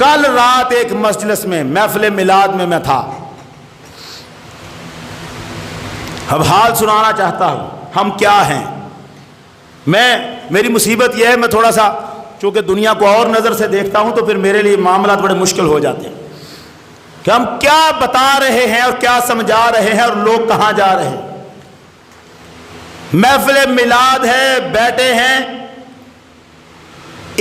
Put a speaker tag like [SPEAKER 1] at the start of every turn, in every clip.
[SPEAKER 1] کل رات ایک مجلس میں محفل میلاد میں تھا. اب حال سنانا چاہتا ہوں ہم کیا ہیں. میری مصیبت یہ ہے میں تھوڑا سا چونکہ دنیا کو اور نظر سے دیکھتا ہوں تو پھر میرے لیے معاملات بڑے مشکل ہو جاتے ہیں کہ ہم کیا بتا رہے ہیں اور کیا سمجھا رہے ہیں اور لوگ کہاں جا رہے ہیں. محفل میلاد ہے, بیٹھے ہیں,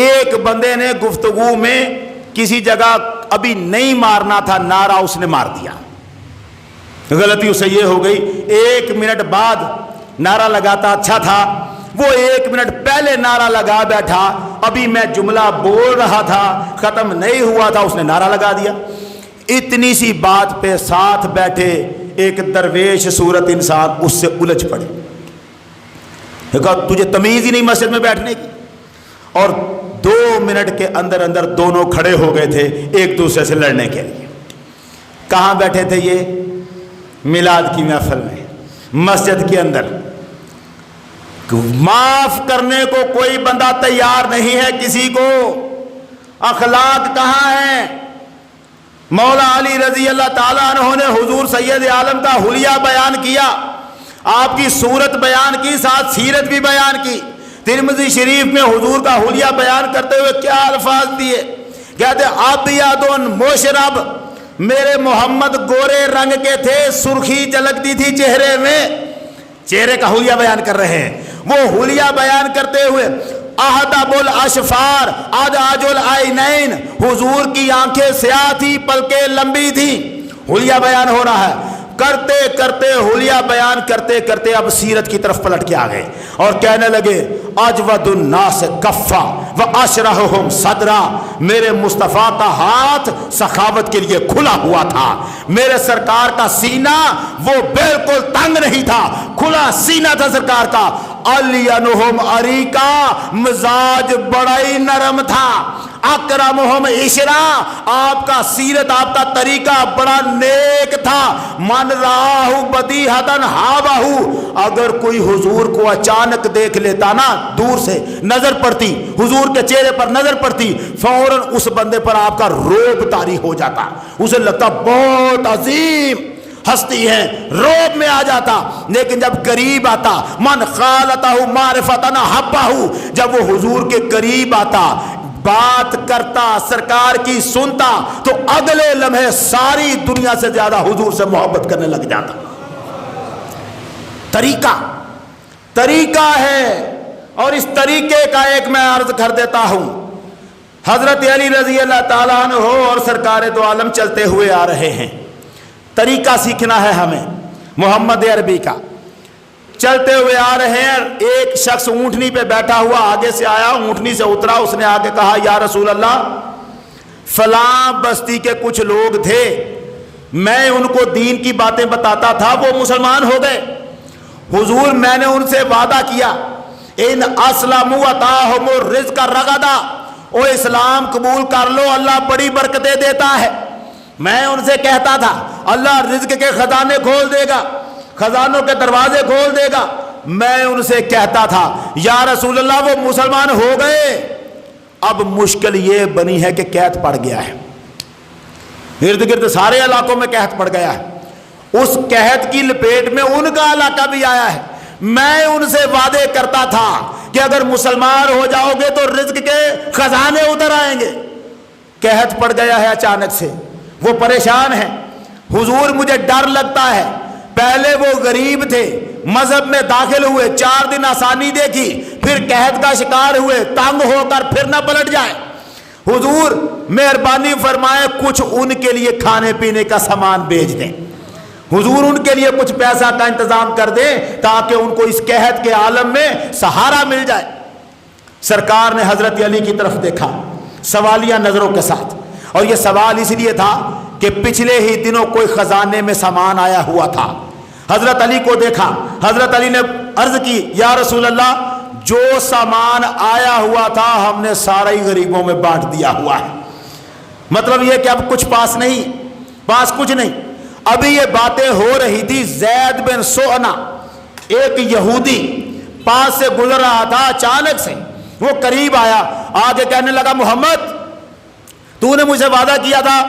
[SPEAKER 1] ایک بندے نے گفتگو میں کسی جگہ ابھی نہیں مارنا تھا نعرہ اس نے مار دیا. غلطی اسے یہ ہو گئی 1 منٹ بعد نعرہ لگاتا اچھا تھا, وہ 1 منٹ پہلے نعرہ لگا بیٹھا, ابھی میں جملہ بول رہا تھا ختم نہیں ہوا تھا اس نے نعرہ لگا دیا. اتنی سی بات پہ ساتھ بیٹھے ایک درویش صورت انسان اس سے الجھ پڑے. کہا تجھے تمیز ہی نہیں مسجد میں بیٹھنے کی. اور 2 منٹ کے اندر اندر دونوں کھڑے ہو گئے تھے ایک دوسرے سے لڑنے کے لیے. کہاں بیٹھے تھے یہ؟ میلاد کی محفل میں, مسجد کے اندر. معاف کرنے کو کوئی بندہ تیار نہیں ہے کسی کو. اخلاق کہاں ہے؟ مولا علی رضی اللہ تعالیٰ عنہ نے حضور سید عالم کا حلیہ بیان کیا, آپ کی صورت بیان کی, ساتھ سیرت بھی بیان کی. ترمذی شریف میں حضور کا حلیہ بیان کرتے ہوئے کیا الفاظ دیے, کہتے ابیض مشرب, میرے محمد گورے رنگ کے تھے, سرخی جھلکتی تھی چہرے میں. چہرے کا حلیہ بیان کر رہے ہیں. وہ حلیہ بیان کرتے ہوئے احدب الاشفار ادعج العینین, حضور کی آنکھیں سیاہ تھی پلکیں لمبی تھی. حلیہ بیان ہو رہا ہے, کرتے کرتے حلیہ بیان کرتے کرتے اب سیرت کی طرف پلٹ کے آ گئے اور کہنے لگے اجود الناس کفا واشرحہم صدرا, میرے مصطفیٰ کا ہاتھ سخاوت کے لیے کھلا ہوا تھا, میرے سرکار کا سینہ وہ بالکل تنگ نہیں تھا, کھلا سینہ تھا سرکار کا. الینہم عریقا, مزاج بڑا ہی نرم تھا. اکرمہم عشرا, آپ کا سیرت آپ کا طریقہ بڑا نیک تھا. من راہ بدیہتن ہابہو, اگر کوئی حضور کو اچانک دیکھ لیتا نا, دور سے نظر پڑتی, حضور کے چہرے پر نظر پڑتی, فوراً اس بندے پر آپ کا روب طاری ہو جاتا, اسے لگتا بہت عظیم ہستی ہے, روب میں آ جاتا. لیکن جب قریب آتا, من خالتہ معرفتن حبہو, جب وہ حضور کے قریب آتا, بات کرتا, سرکار کی سنتا, تو اگلے لمحے ساری دنیا سے زیادہ حضور سے محبت کرنے لگ جاتا. طریقہ ہے. اور اس طریقے کا ایک میں عرض کر دیتا ہوں, حضرت علی رضی اللہ تعالیٰ عنہ اور سرکار دو عالم چلتے ہوئے آ رہے ہیں. طریقہ سیکھنا ہے ہمیں محمد عربی کا. چلتے ہوئے آ رہے ہیں, ایک شخص اونٹنی پہ بیٹھا ہوا آگے سے آیا, اونٹنی سے اترا, اس نے آگے کہا یا رسول اللہ, فلاں بستی کے کچھ لوگ تھے, میں ان کو دین کی باتیں بتاتا تھا, وہ مسلمان ہو گئے. حضور میں نے ان سے وعدہ کیا, ان اسلموا اتاہم الرزق رغدا, او اسلام قبول کر لو اللہ بڑی برکتیں دیتا ہے. میں ان سے کہتا تھا اللہ رزق کے خزانے کھول دے گا, خزانوں کے دروازے کھول دے گا. میں ان سے کہتا تھا یا رسول اللہ وہ مسلمان ہو گئے, اب مشکل یہ بنی ہے کہ قحط پڑ گیا ہے, ارد گرد سارے علاقوں میں قحط پڑ گیا ہے. اس قحط کی لپیٹ میں ان کا علاقہ بھی آیا ہے. میں ان سے وعدے کرتا تھا کہ اگر مسلمان ہو جاؤ گے تو رزق کے خزانے ادھر آئیں گے. قحط پڑ گیا ہے اچانک سے, وہ پریشان ہیں. حضور مجھے ڈر لگتا ہے, پہلے وہ غریب تھے, مذہب میں داخل ہوئے, 4 دن آسانی دیکھی, پھر قحط کا شکار ہوئے, تنگ ہو کر پھر نہ پلٹ جائے. حضور مہربانی فرمائے کچھ ان کے لیے کھانے پینے کا سامان بھیج دیں, حضور ان کے لیے کچھ پیسہ کا انتظام کر دیں تاکہ ان کو اس قحط کے عالم میں سہارا مل جائے. سرکار نے حضرت علی کی طرف دیکھا سوالیہ نظروں کے ساتھ, اور یہ سوال اس لیے تھا کہ پچھلے ہی دنوں کوئی خزانے میں سامان آیا ہوا تھا. حضرت علی کو دیکھا, حضرت علی نے عرض کی یا رسول اللہ جو سامان آیا ہوا تھا ہم نے سارا ہی غریبوں میں بانٹ دیا ہوا ہے. مطلب یہ کہ اب کچھ پاس کچھ نہیں. ابھی یہ باتیں ہو رہی تھی, زید بن سونا ایک یہودی پاس سے گزر رہا تھا, اچانک سے وہ قریب آیا, آگے کہنے لگا محمد تو نے مجھ سے وعدہ کیا تھا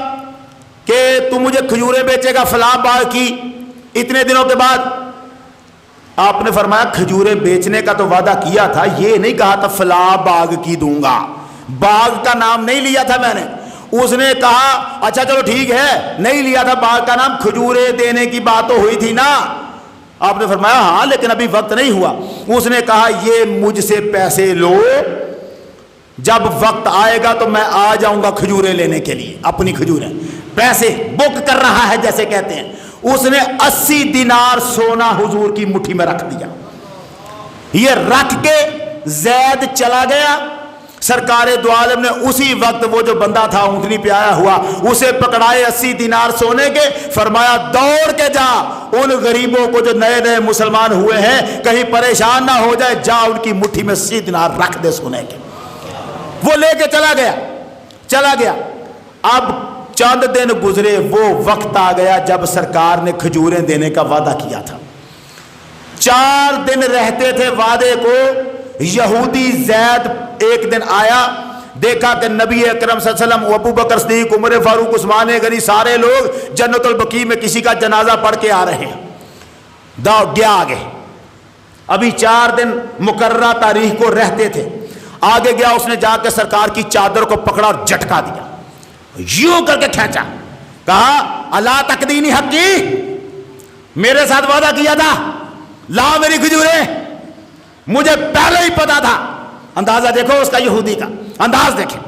[SPEAKER 1] کہ تو مجھے کھجوریں بیچے گا فلاں باغ کی اتنے دنوں کے بعد. آپ نے فرمایا کھجوریں بیچنے کا تو وعدہ کیا تھا, یہ نہیں کہا تھا فلاں باغ کی دوں گا, باغ کا نام نہیں لیا تھا میں نے. اس نے کہا اچھا چلو ٹھیک ہے, نہیں لیا تھا باغ کا نام, کھجوریں دینے کی بات تو ہوئی تھی نا. آپ نے فرمایا ہاں لیکن ابھی وقت نہیں ہوا. اس نے کہا یہ مجھ سے پیسے لو, جب وقت آئے گا تو میں آ جاؤں گا کھجوریں لینے کے لیے, اپنی کھجوریں. پیسے بک کر رہا ہے جیسے کہتے ہیں. اس نے 80 دینار سونا حضور کی مٹھی میں رکھ دیا. یہ رکھ کے زید چلا گیا. سرکار دو عالم نے اسی وقت وہ جو بندہ تھا اونٹنی پہ آیا ہوا اسے پکڑائے 80 دینار سونے کے, فرمایا دوڑ کے جا ان غریبوں کو جو نئے نئے مسلمان ہوئے ہیں کہیں پریشان نہ ہو جائے, جا ان کی مٹھی میں 80 دینار رکھ دے سونے کے. وہ لے کے چلا گیا. اب چند دن گزرے, وہ وقت آ گیا جب سرکار نے کھجوریں دینے کا وعدہ کیا تھا. 4 دن رہتے تھے وعدے کو. یہودی زید ایک دن آیا, دیکھا کہ نبی اکرم صلی اللہ علیہ وسلم, ابو بکر صدیق, عمر فاروق, عثمان غنی سارے لوگ جنت البقیع میں کسی کا جنازہ پڑھ کے آ رہے ہیں. گیا آگے. ابھی 4 دن مقررہ تاریخ کو رہتے تھے. آگے گیا, اس نے جا کے سرکار کی چادر کو پکڑا اور جھٹکا دیا, یوں کر کے کھینچا. کہا اللہ تقدینی حقی, میرے ساتھ وعدہ کیا تھا, لا میری کھجوریں, مجھے پہلے ہی پتا تھا. اندازہ دیکھو اس کا, یہودی کا انداز دیکھیں.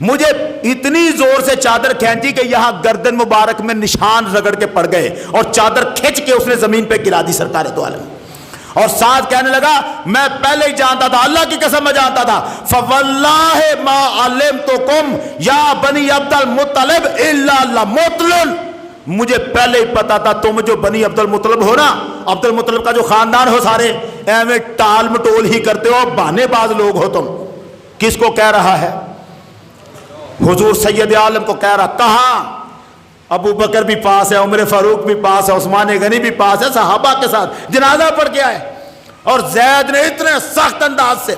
[SPEAKER 1] مجھے اتنی زور سے چادر کھینچی کہ یہاں گردن مبارک میں نشان رگڑ کے پڑ گئے, اور چادر کھینچ کے اس نے زمین پہ گرا دی سرکار دو عالم. اور ساتھ کہنے لگا میں پہلے ہی جانتا تھا, اللہ کی قسم میں جانتا تھا, فواللہ ما علمتکم یا بنی عبد المطلب الا لمطلن, مجھے پہلے ہی پتا تھا تم جو بنی عبد المطلب ہو نا, عبد المطلب کا جو خاندان ہو سارے ایویں ٹال مٹول ہی کرتے ہو, بہانے باز لوگ ہو تم. کس کو کہہ رہا ہے؟ حضور سید عالم کو کہہ رہا. کہاں؟ ابو بکر بھی پاس ہے, عمر فاروق بھی پاس ہے, عثمان غنی بھی پاس ہے, صحابہ کے ساتھ جنازہ پڑھ کے آئے. اور زید نے اتنے سخت انداز سے,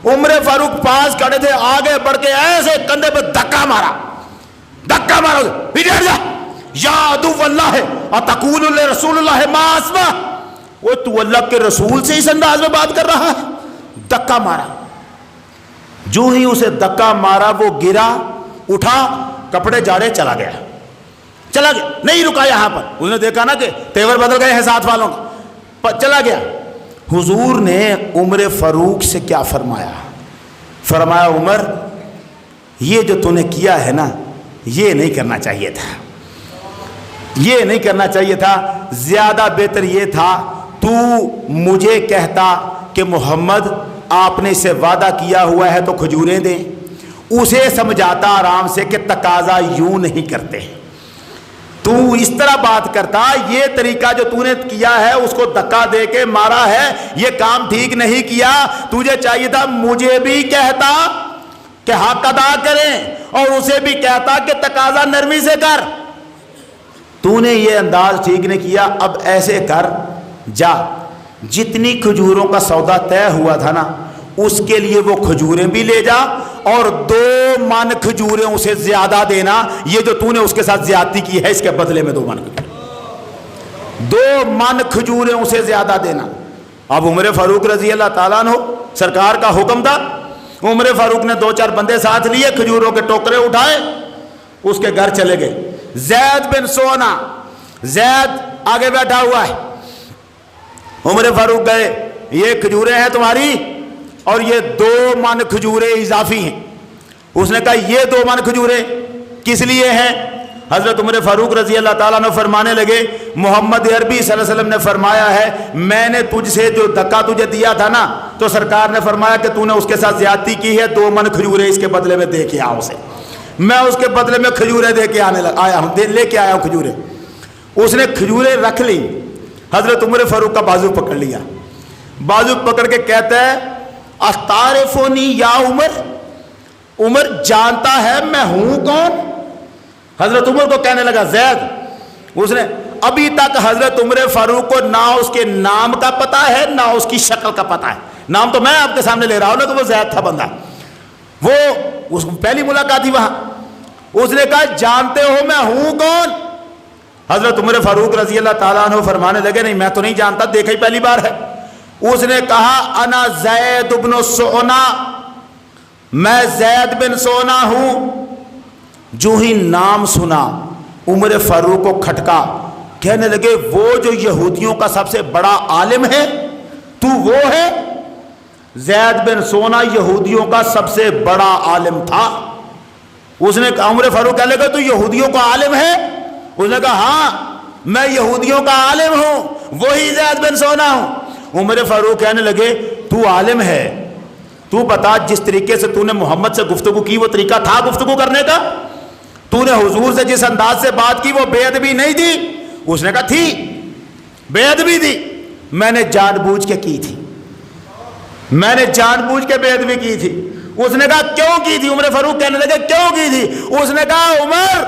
[SPEAKER 1] عمر فاروق پاس کھڑے تھے, آگے بڑھ کے ایسے کندھے پہ دھکا مارا, پیچھے جا, یا عدو اللہ اتقول لرسول اللہ ما اسمع, وہ تو اللہ کے رسول سے اس انداز میں بات کر رہا ہے. دھکا مارا. جو ہی اسے دھکا مارا وہ گرا, اٹھا, کپڑے جاڑے, چلا گیا. نہیں رکا یہاں پر. اس نے دیکھا نا کہ تیور بدل گئے ہیں ساتھ والوں کا, چلا گیا. حضور نے عمر فاروق سے کیا فرمایا؟ فرمایا عمر یہ جو تو نے کیا ہے نا یہ نہیں کرنا چاہیے تھا, یہ نہیں کرنا چاہیے تھا. زیادہ بہتر یہ تھا تو مجھے کہتا کہ محمد آپ نے اسے وعدہ کیا ہوا ہے تو کھجوریں دیں, اسے سمجھاتا آرام سے کہ تقاضا یوں نہیں کرتے. تو اس طرح بات کرتا, یہ طریقہ جو تو نے کیا ہے اس کو دھکا دے کے مارا ہے, یہ کام ٹھیک نہیں کیا. تجھے چاہیے تھا مجھے بھی کہتا کہ حق ادا کریں, اور اسے بھی کہتا کہ تقاضا نرمی سے کر. تو نے یہ انداز ٹھیک نہیں کیا. اب ایسے کر, جا جتنی کھجوروں کا سودا طے ہوا تھا نا اس کے لیے وہ کھجوریں بھی لے جا, اور 2 من کھجوریں اسے زیادہ دینا. یہ جو تو نے اس کے ساتھ زیادتی کی ہے اس کے بدلے میں 2 من کھجوریں, 2 من کھجوریں اسے زیادہ دینا. اب عمر فاروق رضی اللہ تعالیٰ عنہ, سرکار کا حکم تھا. عمر فاروق نے 2-4 بندے ساتھ لیے, کھجوروں کے ٹوکرے اٹھائے, اس کے گھر چلے گئے. زید بن سونا, زید آگے بیٹھا ہوا ہے. عمر فاروق گئے, یہ کھجوریں ہیں تمہاری اور یہ 2 من کھجوریں اضافی ہیں. اس نے کہا یہ 2 من کھجوریں کس لیے ہیں؟ حضرت عمر فاروق رضی اللہ تعالیٰ عنہ فرمانے لگے محمد عربی صلی اللہ علیہ وسلم نے فرمایا ہے میں نے تجھ سے جو دھکا تجھے دیا تھا نا تو سرکار نے فرمایا کہ تو نے اس کے ساتھ زیادتی کی ہے, 2 من کھجوریں اس کے بدلے میں دے کے آؤ اسے. میں اس کے بدلے میں کھجوریں دے کے آیا ہوں, لے کے آیا ہوں کھجوریں. اس نے کھجوریں رکھ لی. حضرت عمر فاروق کا بازو پکڑ لیا, بازو پکڑ کے کہتا ہے استعرفونی یا عمر, عمر جانتا ہے میں ہوں کون؟ حضرت عمر کو کہنے لگا زید. اس نے ابھی تک حضرت عمر فاروق کو نہ اس کے نام کا پتہ ہے نہ اس کی شکل کا پتہ ہے. نام تو میں آپ کے سامنے لے رہا ہوں نا کہ وہ زید تھا بندہ, وہ اس پہلی ملاقات تھی وہاں. اس نے کہا جانتے ہو میں ہوں کون؟ حضرت عمر فاروق رضی اللہ تعالیٰ عنہ فرمانے لگے نہیں میں تو نہیں جانتا، دیکھا ہی پہلی بار ہے۔ اس نے کہا انا زید بن سونا، میں زید بن سونا ہوں۔ جو ہی نام سنا عمر فاروق کو کھٹکا، کہنے لگے وہ جو یہودیوں کا سب سے بڑا عالم ہے تو وہ ہے؟ زید بن سونا یہودیوں کا سب سے بڑا عالم تھا۔ اس نے کہا عمر فاروق کہنے لگا تو یہودیوں کا عالم ہے؟ اس نے کہا ہاں میں یہودیوں کا عالم ہوں، وہی زید بن سونا ہوں۔ عمر فاروق کہنے لگے تو عالم ہے، تو بتا جس طریقے سے تو نے محمد سے گفتگو کی وہ طریقہ تھا گفتگو کرنے کا؟ تو نے حضور سے جس انداز سے بات کی وہ بے ادبی نہیں تھی؟ اس نے کہا تھی، بے ادبی تھی، میں نے جان بوجھ کے کی تھی، میں نے جان بوجھ کے بے ادبی کی تھی۔ اس نے کہا کیوں کی تھی؟ عمر فاروق کہنے لگے کیوں کی تھی؟ اس نے کہا عمر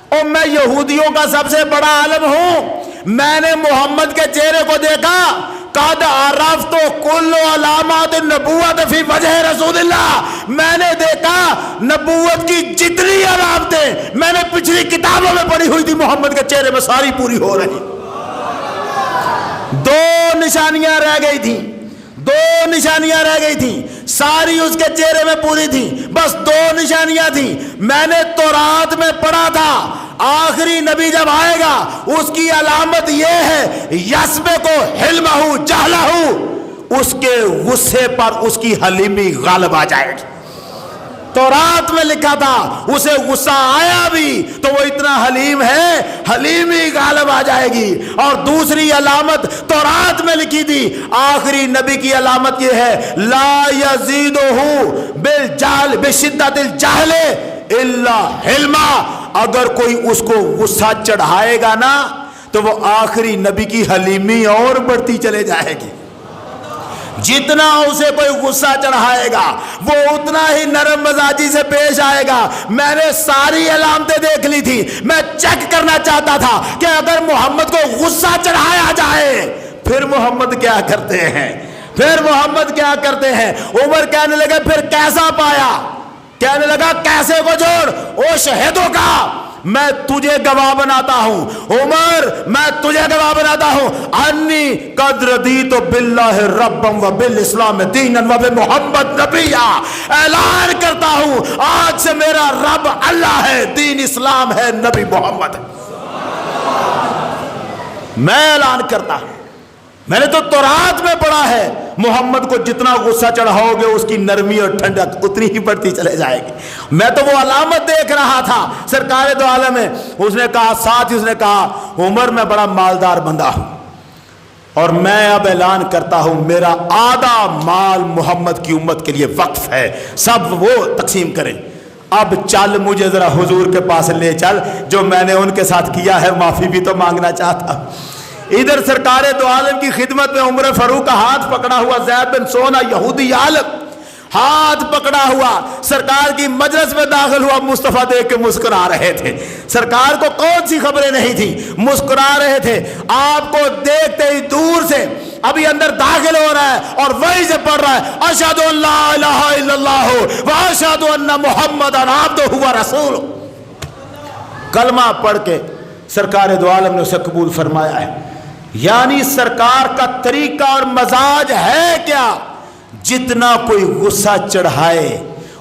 [SPEAKER 1] اور میں یہودیوں کا سب سے بڑا عالم ہوں، میں نے محمد کے چہرے کو دیکھا، قد عرفت کل علامات النبوت فی وجہ رسول اللہ، میں نے دیکھا نبوت کی جتنی علامتیں میں نے پچھلی کتابوں میں پڑھی ہوئی تھی محمد کے چہرے میں ساری پوری ہو رہی۔ دو نشانیاں رہ گئی تھیں، دو نشانیاں رہ گئی تھیں، ساری اس کے چہرے میں پوری تھی، بس دو نشانیاں تھیں۔ میں نے تورات میں پڑھا تھا آخری نبی جب آئے گا اس کی علامت یہ ہے یسبقو حلمہ جہلہ، اس کے غصے پر اس کی حلیمی غالب آ جائے گی۔ تورات میں لکھا تھا اسے غصہ آیا بھی تو وہ اتنا حلیم ہے، حلیمی غالب آ جائے گی۔ اور دوسری علامت تورات میں لکھی تھی آخری نبی کی علامت یہ ہے لا یزیدہ بالجہل بشدت الجہل الا حلما، اگر کوئی اس کو غصہ چڑھائے گا نا تو وہ آخری نبی کی حلیمی اور بڑھتی چلے جائے گی۔ جتنا اسے کوئی غصہ چڑھائے گا وہ اتنا ہی نرم مزاجی سے پیش آئے گا۔ میں نے ساری علامتیں دیکھ لی تھی، میں چیک کرنا چاہتا تھا کہ اگر محمد کو غصہ چڑھایا جائے پھر محمد کیا کرتے ہیں، پھر محمد کیا کرتے ہیں۔ عمر کہنے لگے پھر کیسا پایا؟ کہنے لگا کیسے کو جوڑ، او شہدوں کا میں تجھے گواہ بناتا ہوں، عمر میں تجھے گواہ بناتا ہوں انی قد رضیت باللہ ربا و بالاسلام دینا و بمحمد نبیا، اعلان کرتا ہوں آج سے میرا رب اللہ ہے، دین اسلام ہے، نبی محمد۔ میں اعلان کرتا ہوں، میں نے تو تورات میں پڑھا ہے محمد کو جتنا غصہ چڑھاؤ گے اس کی نرمی اور ٹھنڈک اتنی ہی بڑھتی چلے جائے گی۔ میں تو وہ علامت دیکھ رہا تھا سرکار دو عالم ہے۔ اس نے کہا ساتھ ہی اس نے کہا عمر میں بڑا مالدار بندہ ہوں اور میں اب اعلان کرتا ہوں میرا آدھا مال محمد کی امت کے لیے وقف ہے، سب وہ تقسیم کریں، اب چل مجھے ذرا حضور کے پاس لے چل، جو میں نے ان کے ساتھ کیا ہے معافی بھی تو مانگنا چاہتا ہوں۔ ادھر سرکار دو عالم کی خدمت میں عمر فاروق کا ہاتھ پکڑا ہوا زید بن سونا یہودی عالم ہاتھ پکڑا ہوا سرکار کی مجلس میں داخل ہوا، مصطفیٰ دیکھ کے مسکرا رہے تھے۔ سرکار کو کون سی خبریں نہیں تھی، مسکرا رہے تھے۔ آپ کو دیکھتے ہی دور سے ابھی اندر داخل ہو رہا ہے اور وہی سے پڑھ رہا ہے اشہد ان لا الہ الا اللہ و اشہد ان محمدا عبدہ و رسولہ، کلمہ پڑھ کے سرکار دو عالم نے اسے قبول فرمایا ہے۔ یعنی سرکار کا طریقہ اور مزاج ہے کیا، جتنا کوئی غصہ چڑھائے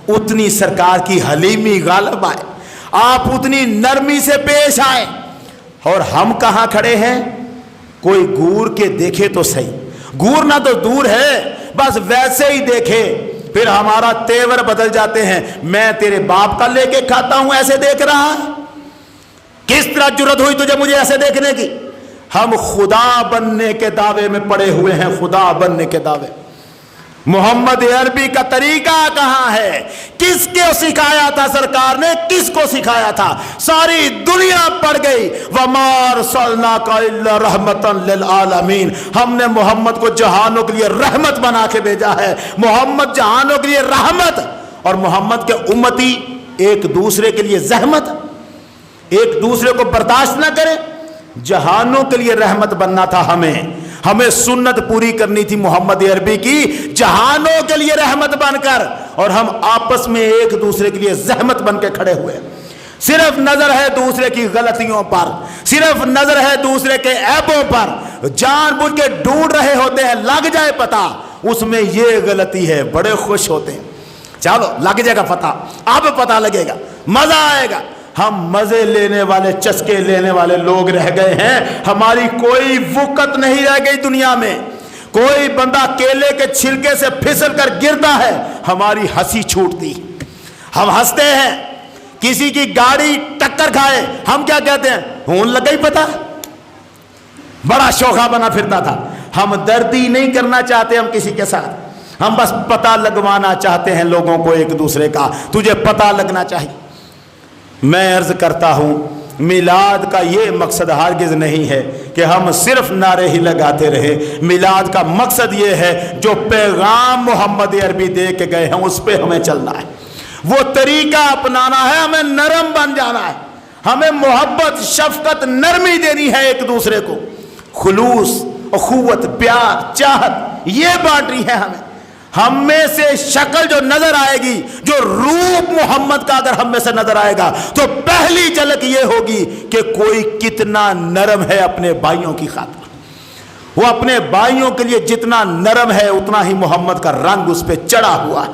[SPEAKER 1] اتنی سرکار کی حلیمی غالب آئے، آپ اتنی نرمی سے پیش آئے۔ اور ہم کہاں کھڑے ہیں، کوئی گور کے دیکھے تو صحیح، گور نہ تو دور ہے بس ویسے ہی دیکھے پھر ہمارا تیور بدل جاتے ہیں، میں تیرے باپ کا لے کے کھاتا ہوں ایسے دیکھ رہا ہے، کس طرح جرت ہوئی تجھے مجھے ایسے دیکھنے کی۔ ہم خدا بننے کے دعوے میں پڑے ہوئے ہیں، خدا بننے کے دعوے۔ محمد عربی کا طریقہ کہاں ہے، کس کو سکھایا تھا سرکار نے، کس کو سکھایا تھا، ساری دنیا پڑ گئی۔ وَمَا أَرْسَلْنَاكَ إِلَّا رَحْمَةً لِلْعَالَمِينَ، ہم نے محمد کو جہانوں کے لیے رحمت بنا کے بھیجا ہے، محمد جہانوں کے لیے رحمت، اور محمد کے امتی ایک دوسرے کے لیے زحمت، ایک دوسرے کو برداشت نہ کرے۔ جہانوں کے لیے رحمت بننا تھا، ہمیں سنت پوری کرنی تھی محمد عربی کی، جہانوں کے لیے رحمت بن کر، اور ہم آپس میں ایک دوسرے کے لیے زحمت بن کے کھڑے ہوئے۔ صرف نظر ہے دوسرے کی غلطیوں پر، صرف نظر ہے دوسرے کے عیبوں پر، جان بوجھ کے ڈھونڈ رہے ہوتے ہیں، لگ جائے پتہ اس میں یہ غلطی ہے، بڑے خوش ہوتے ہیں، چلو لگ جائے گا پتہ، اب پتہ لگے گا، مزہ آئے گا۔ ہم مزے لینے والے، چسکے لینے والے لوگ رہ گئے ہیں، ہماری کوئی وقت نہیں رہ گئی دنیا میں۔ کوئی بندہ کیلے کے چھلکے سے پھسل کر گرتا ہے، ہماری ہنسی چھوٹتی، ہم ہنستے ہیں۔ کسی کی گاڑی ٹکر کھائے، ہم کیا کہتے ہیں؟ ہون لگا ہی پتہ، بڑا شوخا بنا پھرتا تھا۔ ہم دردی نہیں کرنا چاہتے ہم کسی کے ساتھ، ہم بس پتہ لگوانا چاہتے ہیں لوگوں کو ایک دوسرے کا، تجھے پتہ لگنا چاہیے۔ میں عرض کرتا ہوں میلاد کا یہ مقصد ہرگز نہیں ہے کہ ہم صرف نعرے ہی لگاتے رہے۔ میلاد کا مقصد یہ ہے جو پیغام محمد عربی دے کے گئے ہیں اس پہ ہمیں چلنا ہے، وہ طریقہ اپنانا ہے، ہمیں نرم بن جانا ہے، ہمیں محبت، شفقت، نرمی دینی ہے ایک دوسرے کو، خلوص، اخوت، پیار، چاہت، یہ بانٹنی ہے ہمیں۔ ہم میں سے شکل جو نظر آئے گی، جو روپ محمد کا اگر ہم میں سے نظر آئے گا تو پہلی جھلک یہ ہوگی کہ کوئی کتنا نرم ہے اپنے بھائیوں کی خاطر۔ وہ اپنے بھائیوں کے لیے جتنا نرم ہے اتنا ہی محمد کا رنگ اس پہ چڑھا ہوا ہے۔